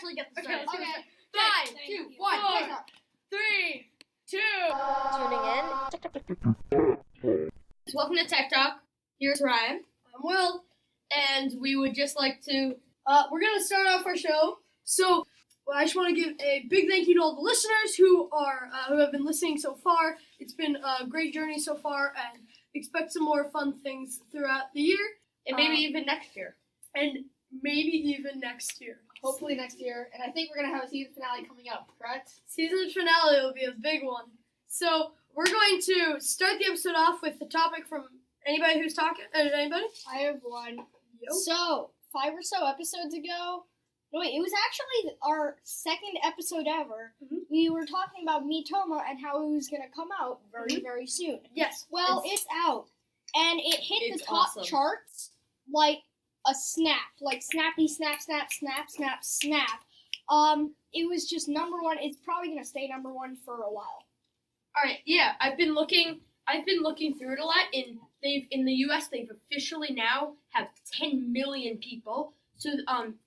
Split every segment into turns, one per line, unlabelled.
actually get the start.
Okay.
5, 2, 1, 4, 3, 2.
Tuning in.
Welcome to Tech Talk. Here's Ryan. I'm Will, and we would just like to. We're gonna start off our show. So, I just want to give a big thank you to all the listeners who have been listening so far. It's been a great journey so far, and expect some more fun things throughout the year,
And maybe even next year.
Hopefully next year. And I think we're going to have a season finale coming up, correct?
Season finale will be a big one. So we're going to start the episode off with the topic from anybody who's talking. Anybody?
I have one.
Yo.
So, 5 or so episodes ago, no wait, it was actually our second episode ever.
Mhm.
We were talking about Miitomo and how it was going to come out very, very soon.
Yes.
Well, it's out. And it hit the
It's
top
awesome.
charts like a snap. Like snappy, snap, snap, snap, snap, snap. It was just number one. It's probably going to stay number one for a while.
All right, yeah, I've been looking through it a lot. In the U.S. they've officially now have 10 million people. So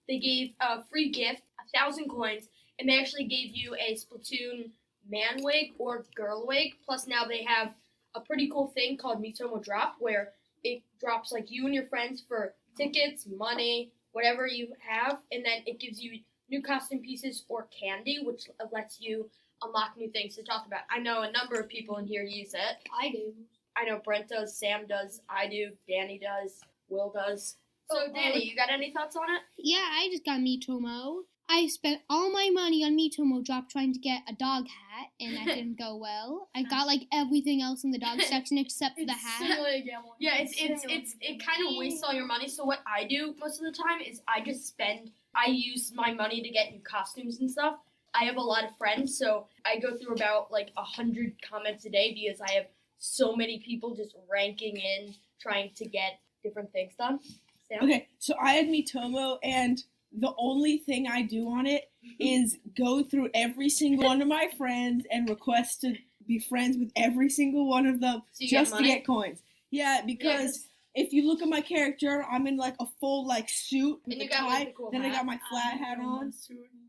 they gave a free gift, 1,000 coins, and they actually gave you a Splatoon man wig or girl wig. Plus now they have a pretty cool thing called Miitomo Drop, where it drops like you and your friends for tickets, money, whatever you have, and then it gives you new costume pieces or candy, which lets you unlock new things to talk about. I know a number of people in here use it.
I do.
I know Brent does, Sam does, I do, Danny does, Will does. So, Danny, you got any thoughts on it?
Yeah, I just got Miitomo. I spent all my money on Miitomo Drop trying to get a dog hat, and that didn't go well. I got like everything else in the dog section except for the hat.
Simulate a gamble.
Yeah, it kind of wastes all your money. So what I do most of the time is I use my money to get new costumes and stuff. I have a lot of friends, so I go through about like 100 comments a day because I have so many people just ranking in trying to get different things done. Sam?
Okay, so I had Miitomo, and the only thing I do on it is go through every single one of my friends and request to be friends with every single one of them
So you
just
get
to
money?
get coins. Yeah, because if you look at my character, I'm in like a full like suit with
And
a
you got,
tie.
like, the cool
then I
hat.
got my flat hat on.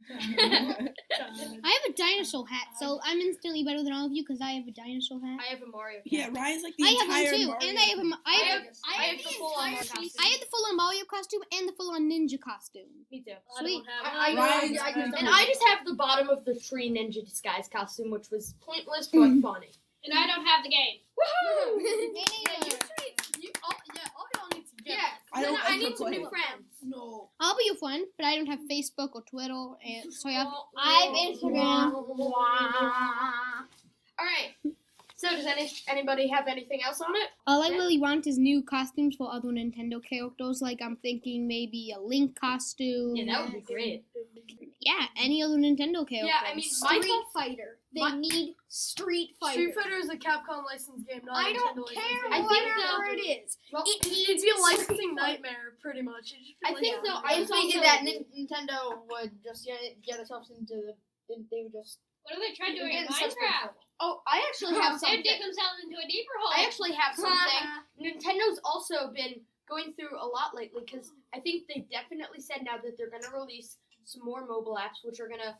I have a dinosaur hat, so I'm instantly better than all of you because I have a dinosaur hat.
I have a Mario.
Yeah, Ryan's like the
I have
entire
one too,
Mario.
and I have
I have the full on costume.
I have the full-on Mario costume and the full-on ninja costume.
Me too.
Sweet.
And I just have the bottom of the tree ninja disguise costume, which was pointless but funny.
And I don't have the game.
Woohoo!
All y'all need to get.
I need some new friends.
No.
I'll be your friend, but I don't have Facebook or Twitter, and so I have.
I have Instagram.
All right. So does anybody have anything else on it?
All I really want is new costumes for other Nintendo characters. Like I'm thinking maybe a Link costume.
Yeah, that would be great.
Yeah, any other Nintendo character.
Yeah, I mean,
Street Fighter. They
My-
need Street Fighter.
Street Fighter is a Capcom licensed game, not a
I don't
Nintendo
care
licensed
I
game.
think
whatever
though-
it is.
Well,
It'd be a licensing nightmare, pretty much. It'd just be
I
like,
think though,
I
it's
figured
also-
that Nintendo would just get themselves into the. They would just.
What are they trying to do in
get in such big
Minecraft?
trouble.
Oh, I actually have
They
something.
dig themselves into a deeper hole.
I actually have something. Nintendo's also been going through a lot lately because I think they definitely said now that they're going to release some more mobile apps, which are going to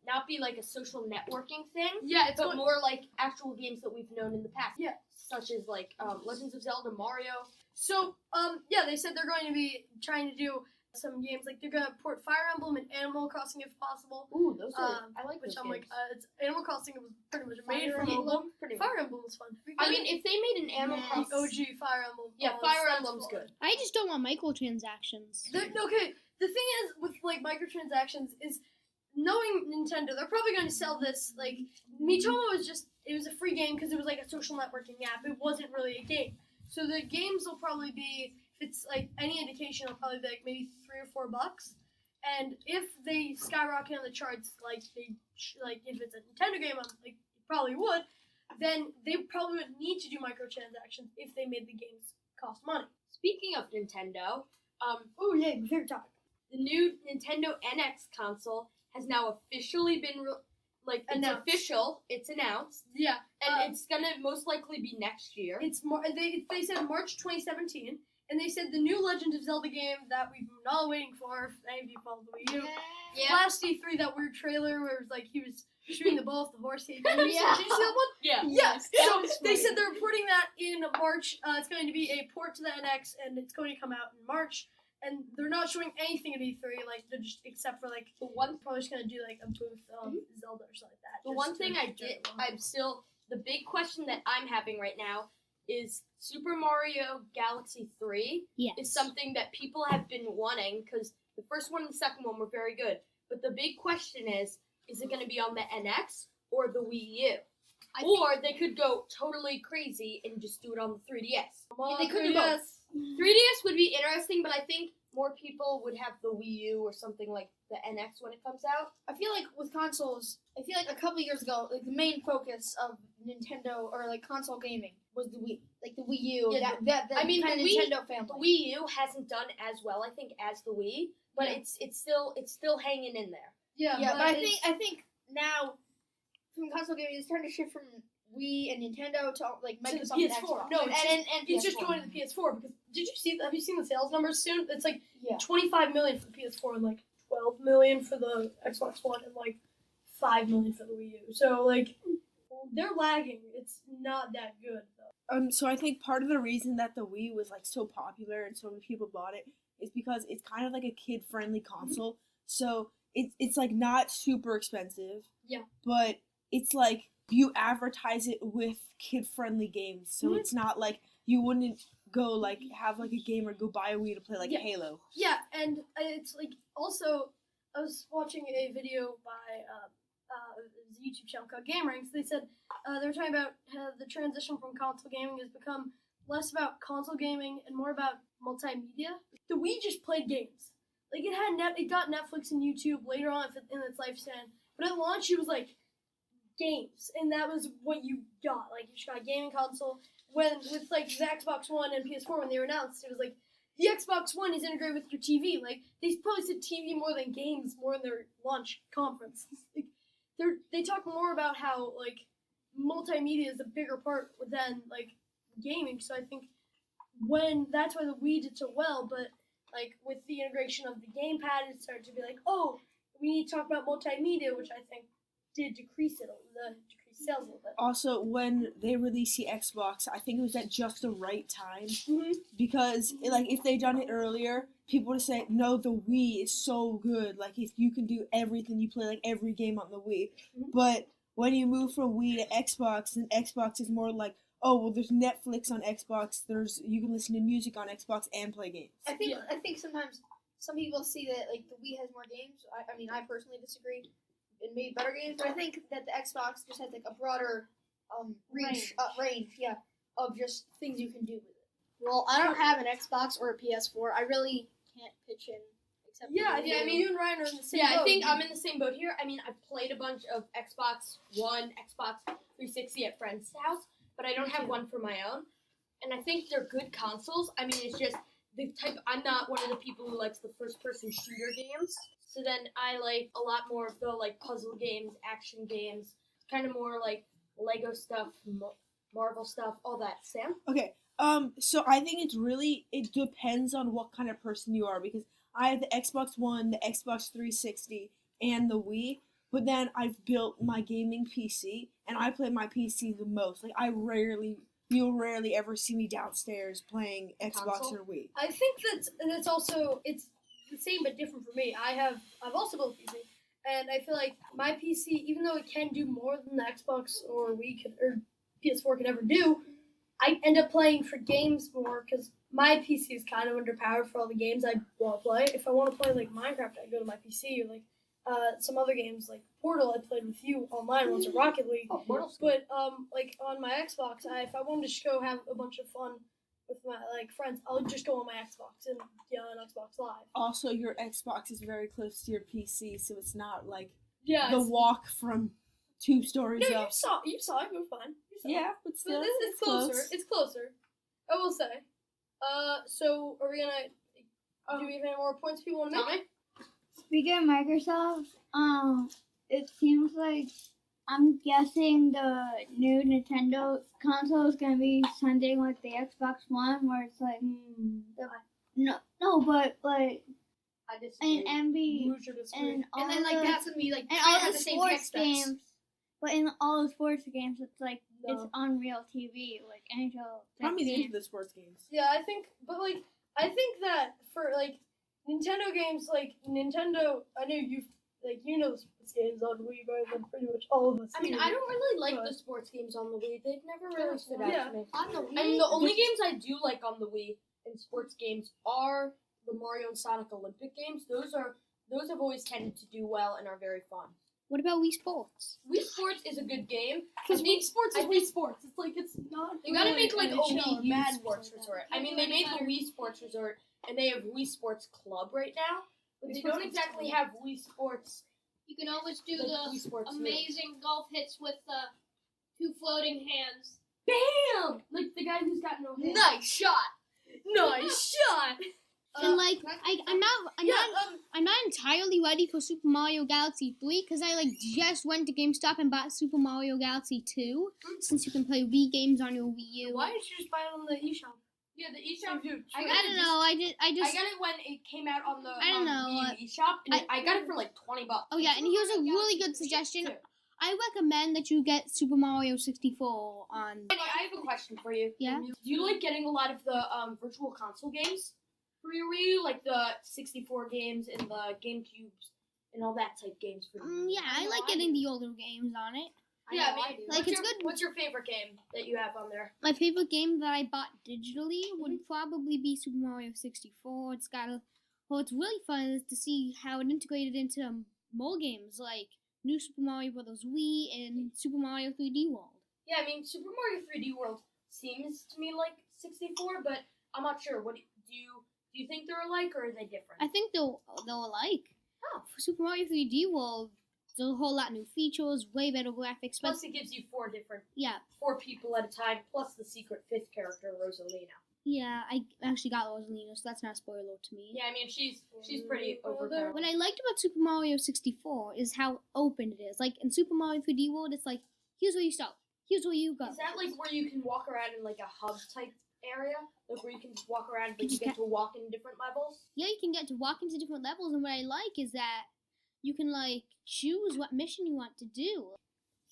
not be like a social networking thing,
Yeah, it's
but more like actual games that we've known in the past.
Yeah.
Such as like Legends of Zelda, Mario.
So, yeah, they said they're going to be trying to do some games. Like, they're going to port Fire Emblem and Animal Crossing if possible.
Ooh, those are. I like
Which
those
I'm
games.
like, it's Animal Crossing was pretty much made for
Fire
mobile.
Emblem, pretty much.
Fire Emblem was fun.
I mean, if they made an Animal
The
Crossing,
OG Fire Emblem.
yeah,
oh,
Fire
that's
Emblem's
fun.
good.
I just don't want microtransactions.
Okay, the thing is with like microtransactions is knowing Nintendo, they're probably going to sell this. Like Miitomo was it was a free game because it was like a social networking app. It wasn't really a game. So the games will probably be, if it's like any indication, it'll probably be like maybe $3 or $4. And if they skyrocket on the charts, like if it's a Nintendo game, like it probably would, then they probably would need to do microtransactions if they made the games cost money.
Speaking of Nintendo,
Oh yeah, my favorite topic.
the new Nintendo NX console has now officially been
Announced.
official. It's announced,
Yeah,
and it's gonna most likely be next year.
it's more. They said March 2017, and they said the new Legend of Zelda game that we've been all waiting for. If any of you follow the Wii U,
Yeah.
last E3, that weird trailer where it was like he was shooting the ball with the horse. Did you see that one?
Yeah.
Yes.
that
So
was
they
funny.
said they're putting that in March. It's going to be a port to the NX, and it's going to come out in March. And they're not showing anything at E3, like they're just except for like
The one
probably just going to do like a booth Zelda or something like that.
The
just
one
to
thing I
show
did,
everyone.
I'm still, the big question that I'm having right now is Super Mario Galaxy 3
Yes.
is something that people have been wanting because the first one and the second one were very good. But the big question is it going to be on the NX or the Wii U? Or they could go totally crazy and just do it on the 3DS.
They could do both.
3DS would be interesting, but I think more people would have the Wii U or something like the NX when it comes out.
I feel like with consoles, I feel like a couple years ago, like the main focus of Nintendo or like console gaming was the Wii, like the Wii U.
Yeah,
that
I mean,
kind of
the Wii-
Nintendo
The
family.
Wii U hasn't done as well, I think, as the Wii, but
Yeah.
it's still hanging in there.
Yeah,
Yeah, but I
it's-
think now from console gaming, it's starting to shift from Wii and Nintendo to like
To the
Microsoft and
PS4.
Xbox.
No,
and,
it's
and
it's just
PS4.
going to the PS4 because have you seen the sales numbers soon? It's like
Yeah.
25 million for the PS4 and like 12 million for the Xbox One and like 5 million for the Wii U. So like they're lagging. It's not that good though.
So I think part of the reason that the Wii was like so popular and so many people bought it is because it's kind of like a kid-friendly console. So it's like not super expensive.
Yeah.
But it's like you advertise it with kid-friendly games, so
Mhm.
it's not like you wouldn't go like have like a gamer go buy a Wii to play like
Yeah.
Halo.
Yeah, and it's like also I was watching a video by the YouTube channel called Game Ranks. They said they were talking about how the transition from console gaming has become less about console gaming and more about multimedia. The Wii just played games. Like it got Netflix and YouTube later on in its lifespan, but at launch it was like games, and that was what you got. Like you just got a gaming console. When with like the Xbox One and PS4 when they were announced, it was like the Xbox One is integrated with your TV. Like they probably said TV more than games more in their launch conference. Like they talk more about how like multimedia is a bigger part than like gaming. So I think that's why the Wii did so well. But like with the integration of the gamepad, it started to be like, oh, we need to talk about multimedia, which I think did decrease sales a little bit.
Also, when they released the Xbox, I think it was at just the right time because like if they'd done it earlier, people would say, "No, the Wii is so good. Like if you can do everything, you play like every game on the Wii."
Mhm.
But when you move from Wii to Xbox, then Xbox is more like, "Oh, well, there's Netflix on Xbox. You can listen to music on Xbox and play games."
I think
Yeah.
I think sometimes some people see that like the Wii has more games. I mean, I personally disagree. It made better games, but I think that the Xbox just has like a broader range, of just things you can do with it.
Well, I don't have an Xbox or a PS4. I really can't pitch in except for
Yeah,
the
I
Wii.
mean, you and Ryan are in the same
Yeah,
boat.
I think I'm in the same boat here. I mean, I've played a bunch of Xbox One, Xbox 360 at friends' house, but I don't have one for my own. And I think they're good consoles. I mean, it's just the type. I'm not one of the people who likes the first-person shooter games. So then I like a lot more of the like puzzle games, action games, kind of more like Lego stuff, Marvel stuff, all that. Sam?
Okay. So I think it depends on what kind of person you are because I have the Xbox One, the Xbox 360, and the Wii, but then I've built my gaming PC and I play my PC the most. Like you'll rarely ever see me downstairs playing Xbox
Console?
or Wii.
I think that's also it's the same but different for me. I've also built a PC, and I feel like my PC, even though it can do more than the Xbox or Wii or PS4 could ever do, I end up playing for games more because my PC is kind of underpowered for all the games I want to play. If I want to play like Minecraft, I go to my PC or like some other games like Portal. I played with you online once, or Rocket League.
Oh, Portal's
But like on my Xbox, if I wanted to just go have a bunch of fun with my like friends, I'll just go on my Xbox and on Xbox Live.
Also, your Xbox is very close to your PC, so it's not like
Yeah,
the walk from 2 stories
no,
up.
you saw it. It was fine. You saw it.
Yeah, but
But
still,
it's closer. It's closer. I will say. So are we gonna? Do we have any more points people want to make?
Tommy?
Speaking of Microsoft, it seems like I'm guessing the new Nintendo console is gonna be something like the Xbox One, where it's like, no, but like
I just
an MV
Who should disagree?
and all
And then like
the,
that's gonna be like
and
kinda
all
have
the
the same
sports
tech specs.
games. But in all the sports games, it's like it's
No.
on real TV, like NHL.
Tommy's into the sports games.
Yeah, I think that for like Nintendo games, like Nintendo, I know you know the sports games on Wii better than pretty much all of us.
I mean,
do.
I don't really like
But-
the sports games on the Wii. They've never really stood out
Yeah.
to me.
On the Wii,
I mean, the only games I do like on the Wii in sports games are the Mario and Sonic Olympic games. Those have always tended to do well and are very fun.
What about Wii Sports?
Wii Sports is a good game.
Because
I think-
Wii Sports is
I
Wii
think-
Sports. It's like it's not.
You gotta
really
make like a
NHL or
Wii U
Madden
Sports
or
Resort.
something.
I mean, they made the Wii Sports Resort and they have Wii Sports Club right now, but they don't exactly have Wii Sports.
You can always do
Like
the
Wii Sports U.
amazing golf hits with two floating hands.
Bam! Like the guy who's got no hands.
Nice shot. Nice shot.
And like, I'm not entirely ready for Super Mario Galaxy 3 because I like just went to GameStop and bought Super Mario Galaxy 2 since you can play Wii games on your Wii U.
Why didn't you just buy it on the eShop?
Yeah, the eShop.
I don't know. I
I
just.
got it when it came out on the
I don't know,
Wii U eShop, and I got it for like $20.
Oh yeah, and here's a really good suggestion. I recommend that you get Super Mario 64 on.
I have a question for you.
Yeah?
Do you like getting a lot of the virtual console games for your Wii U, like the 64 games and the GameCubes and all that type games for you?
Yeah, I like getting the older games on it.
Yeah,
I do.
Like, it's good.
What's your favorite game that you have on there?
My favorite game that I bought digitally would probably be Super Mario 64. It's got a. Well, it's really fun is to see how it integrated into more games like New Super Mario Bros. Wii and Super Mario 3D World.
Yeah, I mean Super Mario 3D World seems to me like 64, but I'm not sure. What do you think they're alike or are they different?
I think they'll alike.
Oh.
For Super Mario 3D World, there's a whole lot new features, way better graphics. But
Plus, it gives you four people at a time, plus the secret fifth character, Rosalina.
yeah, I actually got Rosalina, so that's not a spoiler to me.
Yeah, I mean she's pretty overpowered.
What I liked about Super Mario 64 is how open it is. Like in Super Mario 3D World, it's like, here's where you start, here's where you go.
Is that like where you can walk around in like a hub type area, like where you can just walk around, but you
just
get to walk in different levels?
Yeah, you can get to walk into different levels, and what I like is that you can like choose what mission you want to do.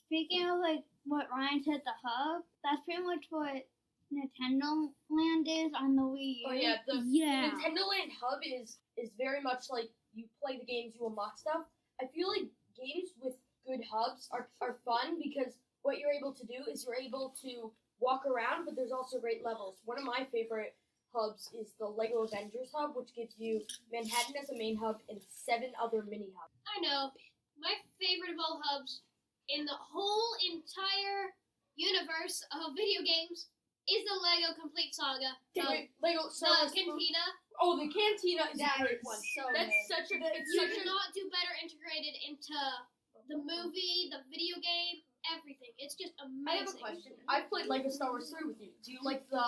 Speaking of like what Ryan said, the hub, that's pretty much what Nintendo Land is on the Wii U.
Oh yeah, the
Yeah.
Nintendo Land Hub is very much like you play the games, you unlock stuff. I feel like games with good hubs are fun because what you're able to do is you're able to walk around, but there's also great levels. One of my favorite hubs is the Lego Avengers Hub, which gives you Manhattan as a main hub and 7 other mini hubs.
I know. My favorite of all hubs in the whole entire universe of video games is the Lego Complete Saga.
Wait, Lego
The
Star Wars.
Cantina.
Oh, the Cantina is
That
a great
is
one.
so
That's
good.
such a it's
You
such a
cannot do better integrated into the movie, the video game, everything. It's just amazing.
I have a question. I've played Lego Star Wars 3 with you. Do you like the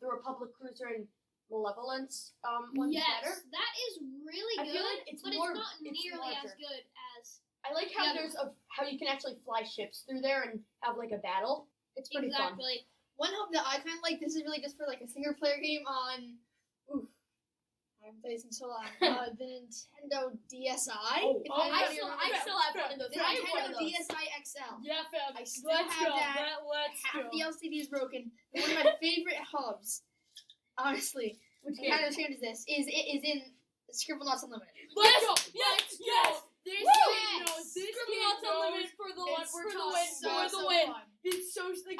Republic Cruiser and Malevolence ones
Yes,
better?
that is really
I
good,
feel like it's
but
more-
it's not
it's
nearly as
larger.
good as
I like how
Yeah.
there's how you can actually fly ships through there and have like a battle. It's pretty fun.
exactly.
One hub that I kind of like. This is really just for like a single player game on. Oof, I haven't played since so long. The Nintendo DSi.
Oh,
If
I
anybody
still
remembers.
have one of those.
The
I have one
Nintendo
of those.
DSi XL.
Yeah, fam.
I still have that. Half the LCD is broken. One of my favorite hubs, honestly,
Which
I'm
game?
kind of ashamed of this, is in Scribblenauts Unlimited.
Let's go! Yes!
This
Woo!
game, no, this
Scribblenauts
game goes
Unlimited for the win!
It's
For the
so,
win!
so,
For the
so
win!
fun.
It's so like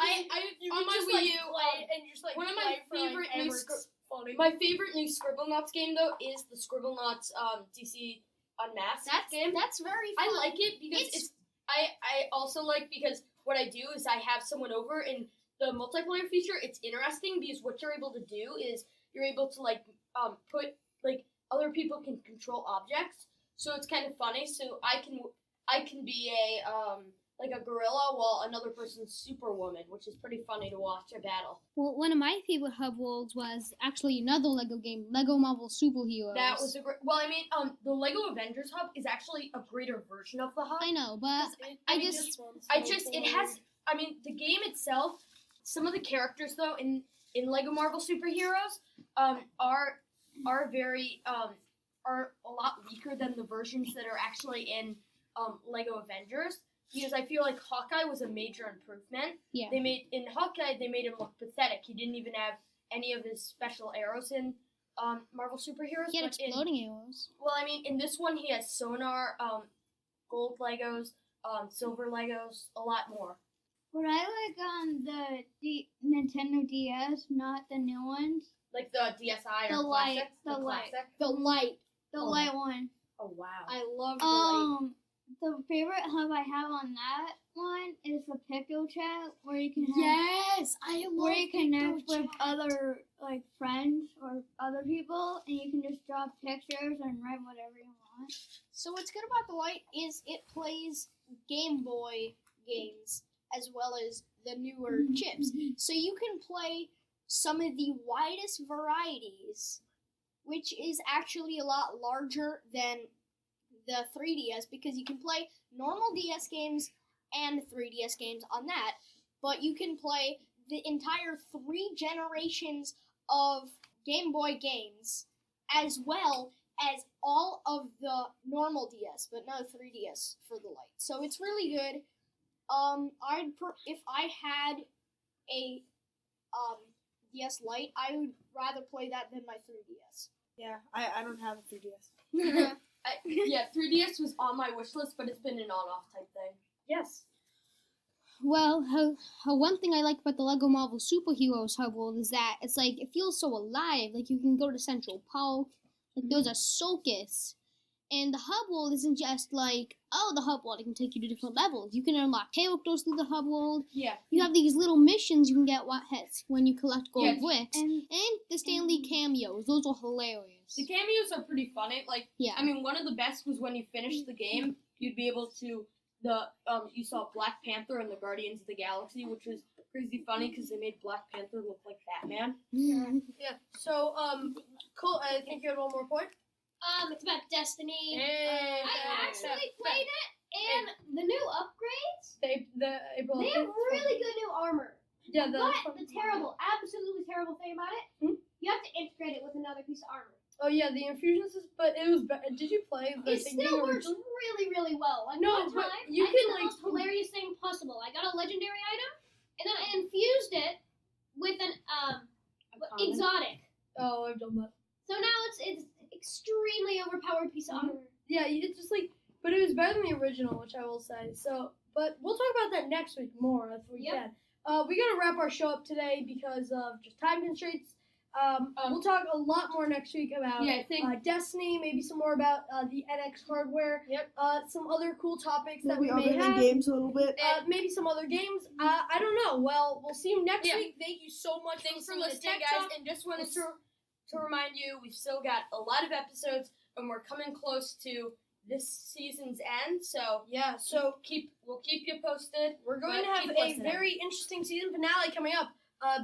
you
on
can
my
just
Wii
like
U,
play and just like
one of my
play for, like,
favorite
ever.
new
It's funny.
My favorite new Scribblenauts game though is the Scribblenauts DC Unmasked game.
That's very fun.
I like it because it's I also like because what I do is I have someone over and the multiplayer feature, it's interesting because what you're able to do is you're able to like put like other people can control objects. So it's kind of funny. So I can be a like a gorilla, while another person's Superwoman, which is pretty funny to watch a battle.
Well, one of my favorite hub worlds was actually another Lego game, Lego Marvel Superheroes.
That was a great. Well, I mean, the Lego Avengers hub is actually a greater version of the hub.
I know, but
It has. I mean, the game itself. Some of the characters, though, in Lego Marvel Superheroes, are very are a lot weaker than the versions that are actually in Lego Avengers. Because I feel like Hawkeye was a major improvement.
Yeah.
They made him look pathetic. He didn't even have any of his special arrows in Marvel Superheroes.
he had
but
exploding arrows.
well, I mean, in this one he has sonar, gold Legos, silver Legos, a lot more.
What I like on the Nintendo DS, not the new ones,
Like the DSi
The
or
light,
classic.
the light.
Classic.
The light.
the
Oh.
light one.
Oh wow.
I love the light.
The favorite hub I have on that one is the Pickle Chat, where you can have,
Yes, I love
where you connect
Pickle
with
Chat.
other like friends or other people, and you can just draw pictures and write whatever you want.
So what's good about the light is it plays Game Boy games as well as the newer chips. So you can play some of the widest varieties, which is actually a lot larger than the 3DS because you can play normal DS games and 3DS games on that, but you can play the entire 3 generations of Game Boy games as well as all of the normal DS, but no 3DS for the light. So it's really good. If I had a DS Lite, I would rather play that than my 3DS.
Yeah, I don't have a 3DS.
Yeah, 3DS was on my wish list, but it's been an on-off type thing. Yes.
Well, how one thing I like about the Lego Marvel Superheroes hub world is that it's like it feels so alive. Like you can go to Central Park, like there's a circus, and the hub world isn't just like the hub world. It can take you to different levels. You can unlock characters through the hub world.
Yeah.
You have these little missions you can get when you collect gold
Yeah,
bricks,
and-
and the Stanley cameos. Those are hilarious.
The cameos are pretty funny. Like,
Yeah.
I mean, one of the best was when you finished the game, you'd be able to you saw Black Panther and the Guardians of the Galaxy, which was crazy funny because they made Black Panther look like Batman.
Yeah. So, Cole, I think you had one more point.
It's about Destiny.
Hey,
I actually played it, and the new upgrades,
they
they have really good new armor.
Yeah,
But the absolutely terrible thing about it, you have to integrate it with another piece of armor.
Oh yeah, the infusions is, but it was. Did you play the
It
thing
still works
originally?
really, really well. Like
No,
one
but
time,
you
I
can,
did the
like-
most hilarious thing possible. I got a legendary item, and then I infused it with an exotic.
Oh, I've done that.
So now it's extremely overpowered piece of armor.
Yeah, it's just like, but it was better than the original, which I will say. So, but we'll talk about that next week more if we
Yep.
can. We gotta wrap our show up today because of just time constraints. We'll talk a lot more next week about
Yeah, I think-
Destiny, maybe some more about the NX hardware.
Yep.
Some other cool topics that we
Maybe
may
other
have.
than games a little bit.
Maybe some other games. I don't know. Well, we'll see you next
Yeah.
week. Thank you so much
Thanks for
for
listening,
Tech
guys.
Talk.
And just wanted to remind you, we've still got a lot of episodes, and we're coming close to this season's end. So
Yeah, so
we'll keep you posted.
we're going
But
to have
keep
a
listening.
very interesting season finale coming up.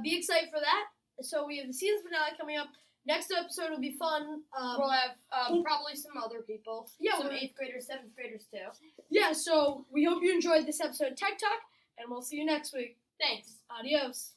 Be excited for that. So we have the season finale coming up. Next episode will be fun.
We'll have probably some other people.
Yeah,
some
we're-
8th graders, 7th graders too.
Yeah, so we hope you enjoyed this episode of Tech Talk, and we'll see you next week.
Thanks.
Adios.